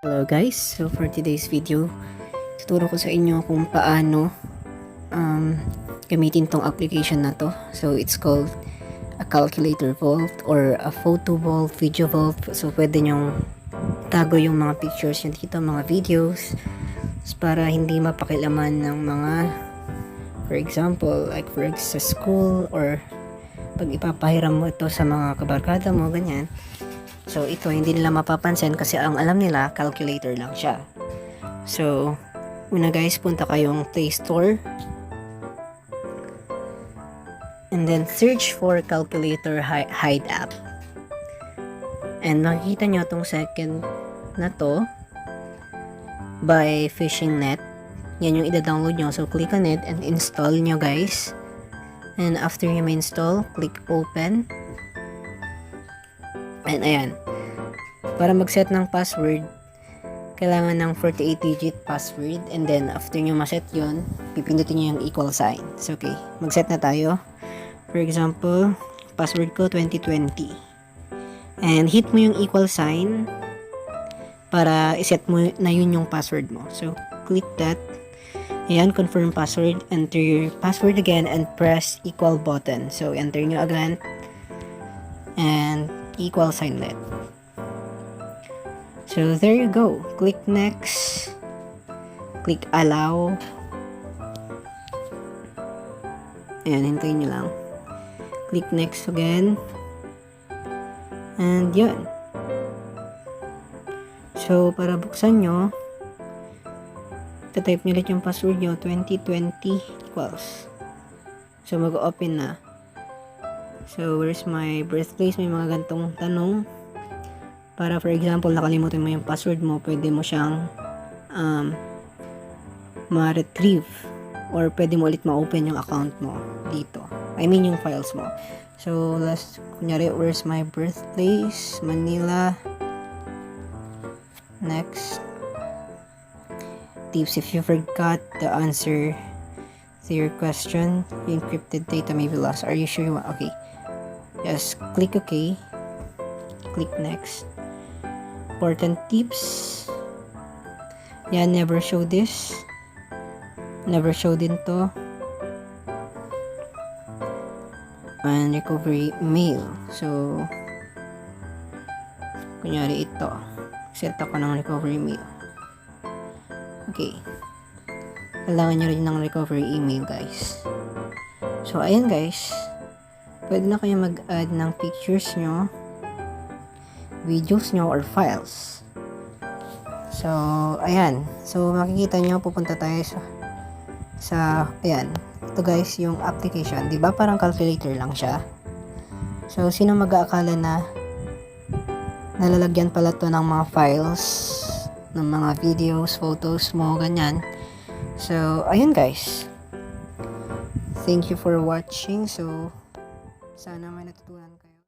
Hello guys, so for today's video, tuturo ko sa inyo kung paano gamitin tong application na to. So it's called a calculator vault or a photo vault, video vault. So pwede nyong tago yung mga pictures nyo dito, mga videos, para hindi mapakilaman ng mga, for example, like sa school or pag ipapahiram mo ito sa mga kabarkada mo, ganyan. So, ito hindi nila mapapansin kasi ang alam nila, calculator lang siya. So, una guys, punta kayong Play Store. And then, search for calculator hide app. And makikita nyo itong second na to by Fishing Net. Yan yung ida-download nyo. So, click on it and install nyo guys. And after you install, click open. And ayan, para mag-set ng password, kailangan ng 48-digit password. And then, after nyo ma-set yun, pipindutin nyo yung equal sign. So, okay, mag-set na tayo. For example, password ko 2020. And hit mo yung equal sign para iset mo na yun yung password mo. So, click that. Ayan, confirm password. Enter your password again and press equal button. So, enter nyo again. And equal sign ulit. So there you go. Click next. Click allow. Ayan, hintayin nyo lang. Click next again. And yun. So para buksan nyo, type nyo ulit yung password nyo, 2020 equals. So mag-open na. So, where's my birthplace? May mga gantong tanong. Para for example, nakalimutan mo yung password mo, pwede mo siyang ma-retrieve. Or pwede mo ulit ma-open yung account mo dito. I mean yung files mo. So, kunyari, where's my birthplace? Manila. Next. Tips, if you forgot the answer to your question, your encrypted data may be lost. Are you sure you want? Okay. Just click OK. Click next. Important tips. Yeah, never show this. Never show din to. And recovery mail. So, kunyari ito. Set ako ng recovery mail. Okay. Kailangan nyo rin ng recovery email guys. So, ayan guys. Pwede na kayo mag-add ng pictures nyo, videos nyo, or files. So, ayan. So, makikita nyo, pupunta tayo sa ayan. Ito guys, yung application. Diba parang calculator lang siya? So, sino mag-aakala na nalalagyan pala to ng mga files, ng mga videos, photos mo, ganyan. So, ayun guys. Thank you for watching. So, sana may natutunan kayo.